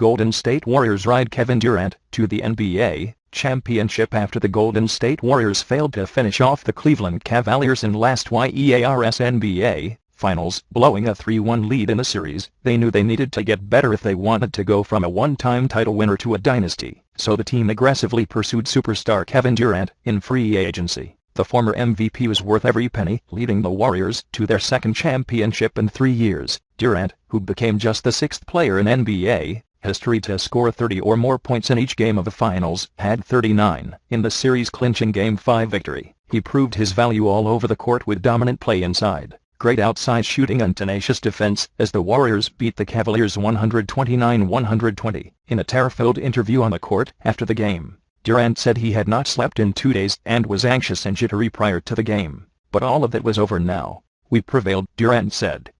Golden State Warriors ride Kevin Durant to the NBA championship after the Golden State Warriors failed to finish off the Cleveland Cavaliers in last year's N.B.A. Finals, blowing a 3-1 lead in the series. They knew they needed to get better if they wanted to go from a one-time title winner to a dynasty, so the team aggressively pursued superstar Kevin Durant in free agency. The former MVP was worth every penny, leading the Warriors to their second championship in 3 years. Durant, who became just the sixth player in NBA history to score 30 or more points in each game of the finals, had 39 in the series-clinching Game 5 victory. He proved his value all over the court with dominant play inside, great outside shooting and tenacious defense as the Warriors beat the Cavaliers 129-120. In a tear-filled interview on the court after the game, Durant said he had not slept in 2 days and was anxious and jittery prior to the game, but all of that was over now. "We prevailed," Durant said.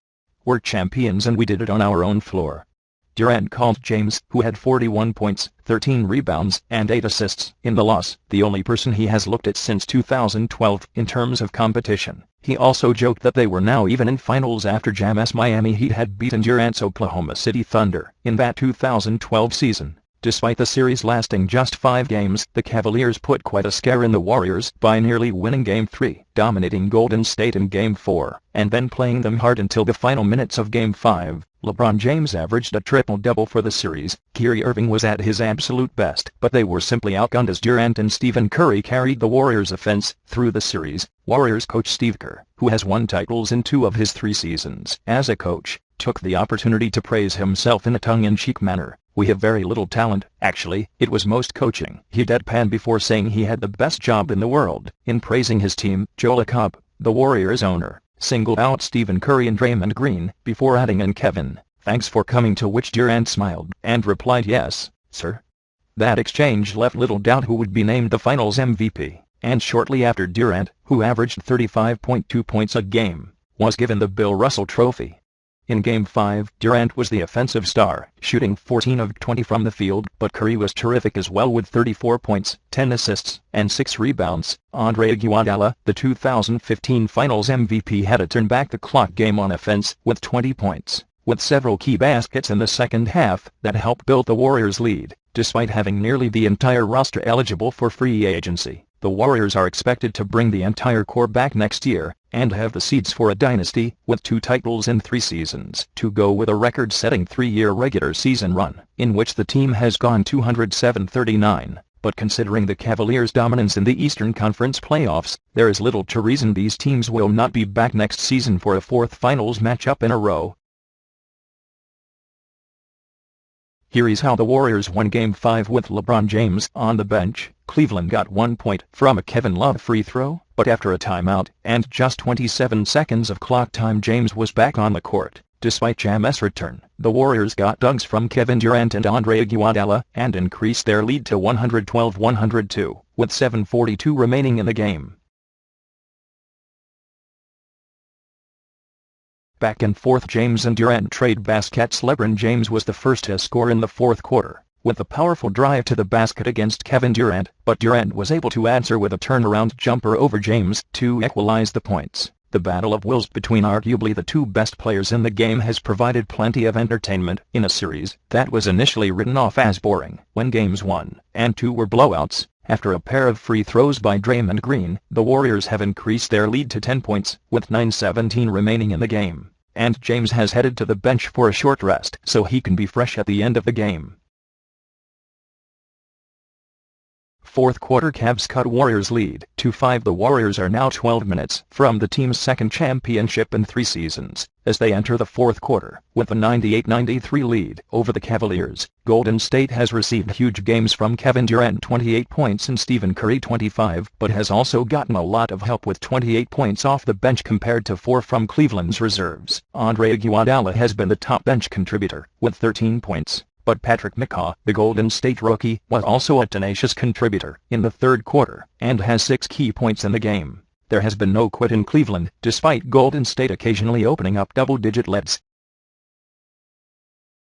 "We're champions and we did it on our own floor." Durant called James, who had 41 points, 13 rebounds, and 8 assists in the loss, the only person he has looked at since 2012 in terms of competition. He also joked that they were now even in finals after Jam's Miami Heat had beaten Durant's Oklahoma City Thunder in that 2012 season. Despite the series lasting just 5 games, the Cavaliers put quite a scare in the Warriors by nearly winning Game 3, dominating Golden State in Game 4, and then playing them hard until the final minutes of Game 5. LeBron James averaged a triple-double for the series. Kyrie Irving was at his absolute best, but they were simply outgunned as Durant and Stephen Curry carried the Warriors' offense through the series. Warriors coach Steve Kerr, who has won titles in 2 of his 3 seasons as a coach, took the opportunity to praise himself in a tongue-in-cheek manner. "We have very little talent. Actually, it was most coaching," he deadpanned before saying he had the best job in the world. In praising his team, Joel Cobb, the Warriors owner, singled out Stephen Curry and Draymond Green before adding, "And Kevin, thanks for coming," to which Durant smiled and replied, "Yes, sir." That exchange left little doubt who would be named the finals MVP, and shortly after, Durant, who averaged 35.2 points a game, was given the Bill Russell Trophy. In Game 5, Durant was the offensive star, shooting 14 of 20 from the field, but Curry was terrific as well with 34 points, 10 assists, and 6 rebounds. Andre Iguodala, the 2015 Finals MVP, had a turn-back-the-clock game on offense with 20 points, with several key baskets in the second half that helped build the Warriors' lead. Despite having nearly the entire roster eligible for free agency, the Warriors are expected to bring the entire core back next year and have the seeds for a dynasty with 2 titles in 3 seasons to go with a record-setting 3-year regular season run in which the team has gone 207-39. But considering the Cavaliers' dominance in the Eastern Conference playoffs, there is little to reason these teams will not be back next season for a 4th finals matchup in a row. Here is how the Warriors won Game 5 with LeBron James on the bench. Cleveland got 1 point from a Kevin Love free throw, but after a timeout and just 27 seconds of clock time, James was back on the court. Despite Jam's return, the Warriors got dunks from Kevin Durant and Andre Iguodala and increased their lead to 112-102 with 7:42 remaining in the game. Back and forth James and Durant trade baskets. LeBron James was the first to score in the 4th quarter with a powerful drive to the basket against Kevin Durant, but Durant was able to answer with a turnaround jumper over James to equalize the points. The battle of wills between arguably the 2 best players in the game has provided plenty of entertainment in a series that was initially written off as boring. When Games 1 and 2 were blowouts, after a pair of free throws by Draymond Green, the Warriors have increased their lead to 10 points with 9:17 remaining in the game, and James has headed to the bench for a short rest so he can be fresh at the end of the game. 4th quarter, Cavs cut Warriors lead to 5. The Warriors are now 12 minutes from the team's second championship in 3 seasons as they enter the 4th quarter with a 98-93 lead over the Cavaliers. Golden State has received huge games from Kevin Durant, 28 points, and Stephen Curry, 25, but has also gotten a lot of help with 28 points off the bench compared to 4 from Cleveland's reserves. Andre Iguodala has been the top bench contributor with 13 points. But Patrick McCaw, the Golden State rookie, was also a tenacious contributor in the 3rd quarter and has 6 key points in the game. There has been no quit in Cleveland, despite Golden State occasionally opening up double-digit leads.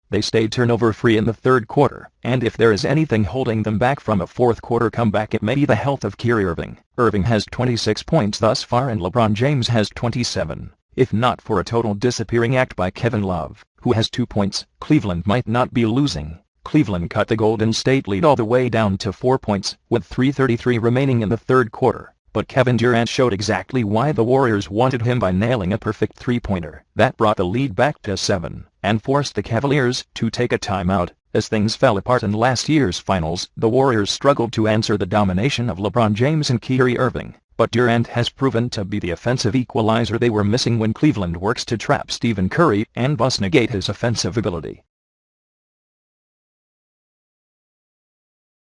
They stayed turnover-free in the 3rd quarter, and if there is anything holding them back from a 4th quarter comeback, it may be the health of Kyrie Irving. Irving has 26 points thus far and LeBron James has 27. If not for a total disappearing act by Kevin Love, who has 2 points, Cleveland might not be losing. Cleveland cut the Golden State lead all the way down to 4 points, with 3:33 remaining in the third quarter. But Kevin Durant showed exactly why the Warriors wanted him by nailing a perfect three-pointer that brought the lead back to 7, and forced the Cavaliers to take a timeout. As things fell apart in last year's finals, the Warriors struggled to answer the domination of LeBron James and Kyrie Irving, but Durant has proven to be the offensive equalizer they were missing when Cleveland works to trap Stephen Curry and thus negate his offensive ability.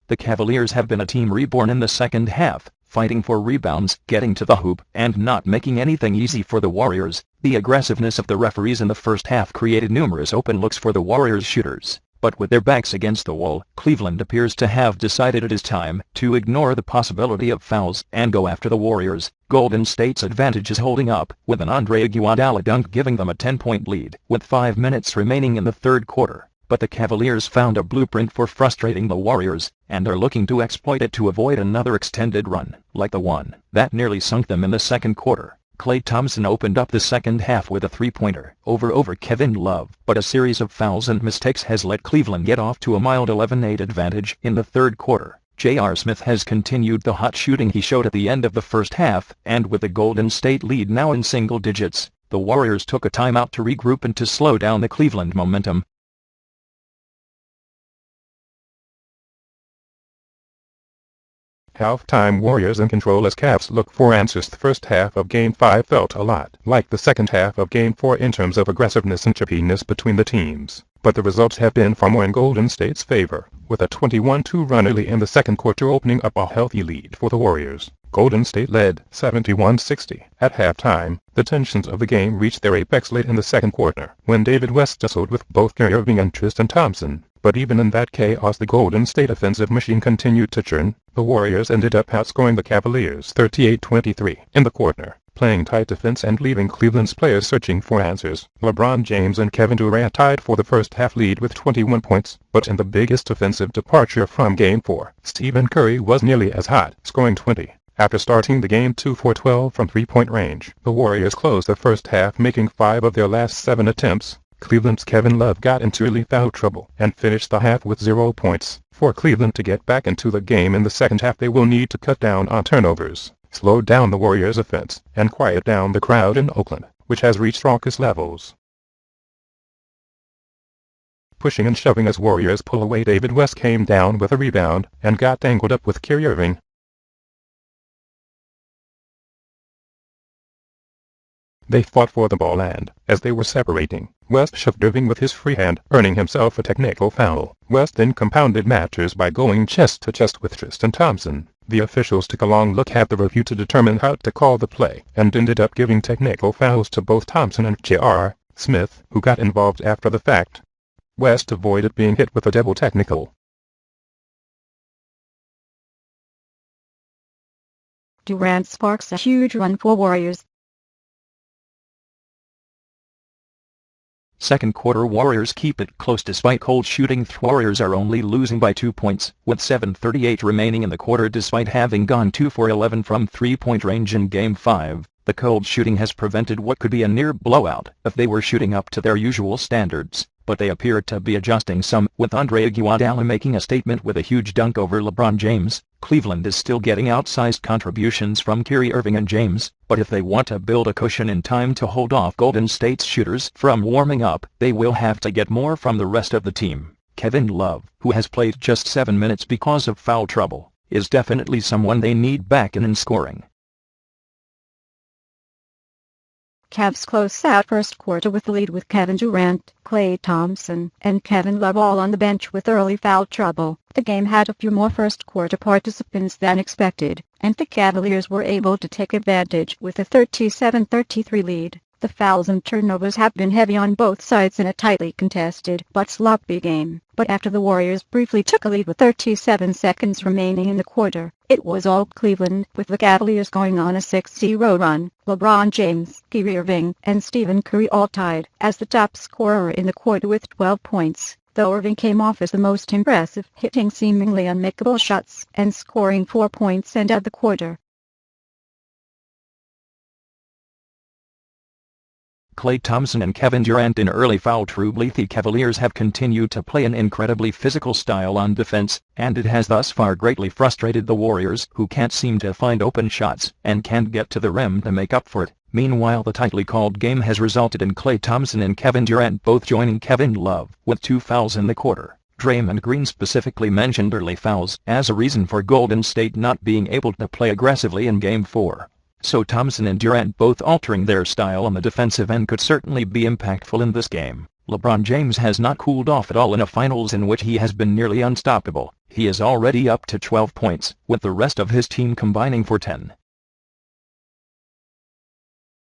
The Cavaliers have been a team reborn in the second half, fighting for rebounds, getting to the hoop, and not making anything easy for the Warriors. The aggressiveness of the referees in the first half created numerous open looks for the Warriors shooters. But with their backs against the wall, Cleveland appears to have decided it is time to ignore the possibility of fouls and go after the Warriors. Golden State's advantage is holding up, with an Andre Iguodala dunk giving them a 10-point lead, with 5 minutes remaining in the third quarter. But the Cavaliers found a blueprint for frustrating the Warriors, and are looking to exploit it to avoid another extended run, like the one that nearly sunk them in the second quarter. Klay Thompson opened up the second half with a three-pointer over Kevin Love, but a series of fouls and mistakes has let Cleveland get off to a mild 11-8 advantage in the third quarter. J.R. Smith has continued the hot shooting he showed at the end of the first half, and with the Golden State lead now in single digits, the Warriors took a timeout to regroup and to slow down the Cleveland momentum. Halftime, Warriors in control as Cavs look for answers. The first half of Game 5 felt a lot like the second half of Game 4 in terms of aggressiveness and chippiness between the teams, but the results have been far more in Golden State's favor, with a 21-2 run early in the second quarter opening up a healthy lead for the Warriors. Golden State led 71-60. At halftime, the tensions of the game reached their apex late in the second quarter, when David West tussled with both Kyrie Irving and Tristan Thompson. But even in that chaos, the Golden State offensive machine continued to churn. The Warriors ended up outscoring the Cavaliers 38-23 in the quarter, playing tight defense and leaving Cleveland's players searching for answers. LeBron James and Kevin Durant tied for the first half lead with 21 points, but in the biggest offensive departure from Game 4, Stephen Curry was nearly as hot, scoring 20. After starting the game 2 for 12 from three-point range, the Warriors closed the first half making 5 of their last 7 attempts. Cleveland's Kevin Love got into early foul trouble and finished the half with 0 points. For Cleveland to get back into the game in the second half, they will need to cut down on turnovers, slow down the Warriors' offense, and quiet down the crowd in Oakland, which has reached raucous levels. Pushing and shoving as Warriors pull away, David West came down with a rebound and got tangled up with Kyrie Irving. They fought for the ball, and, as they were separating, West shoved Irving with his free hand, earning himself a technical foul. West then compounded matters by going chest to chest with Tristan Thompson. The officials took a long look at the review to determine how to call the play, and ended up giving technical fouls to both Thompson and J.R. Smith, who got involved after the fact. West avoided being hit with a double technical. Durant sparks a huge run for Warriors. Second quarter, Warriors keep it close despite cold shooting. Warriors are only losing by 2 points, with 7:38 remaining in the quarter despite having gone 2 for 11 from three-point range in Game 5. The cold shooting has prevented what could be a near blowout if they were shooting up to their usual standards, but they appear to be adjusting some, with Andre Iguodala making a statement with a huge dunk over LeBron James. Cleveland is still getting outsized contributions from Kyrie Irving and James, but if they want to build a cushion in time to hold off Golden State's shooters from warming up, they will have to get more from the rest of the team. Kevin Love, who has played just 7 minutes because of foul trouble, is definitely someone they need back in scoring. Cavs close out first quarter with the lead with Kevin Durant, Klay Thompson, and Kevin Love all on the bench with early foul trouble. The game had a few more first quarter participants than expected, and the Cavaliers were able to take advantage with a 37-33 lead. The fouls and turnovers have been heavy on both sides in a tightly contested but sloppy game. But after the Warriors briefly took a lead with 37 seconds remaining in the quarter, it was all Cleveland, with the Cavaliers going on a 6-0 run. LeBron James, Kyrie Irving, and Stephen Curry all tied as the top scorer in the quarter with 12 points, though Irving came off as the most impressive, hitting seemingly unmakeable shots and scoring 4 points to end the quarter. Klay Thompson and Kevin Durant in early foul trouble. The Cavaliers have continued to play an incredibly physical style on defense, and it has thus far greatly frustrated the Warriors, who can't seem to find open shots and can't get to the rim to make up for it. Meanwhile, the tightly called game has resulted in Klay Thompson and Kevin Durant both joining Kevin Love with 2 fouls in the quarter. Draymond Green specifically mentioned early fouls as a reason for Golden State not being able to play aggressively in Game 4. So Thompson and Durant both altering their style on the defensive end could certainly be impactful in this game. LeBron James has not cooled off at all in a finals in which he has been nearly unstoppable. He is already up to 12 points, with the rest of his team combining for 10.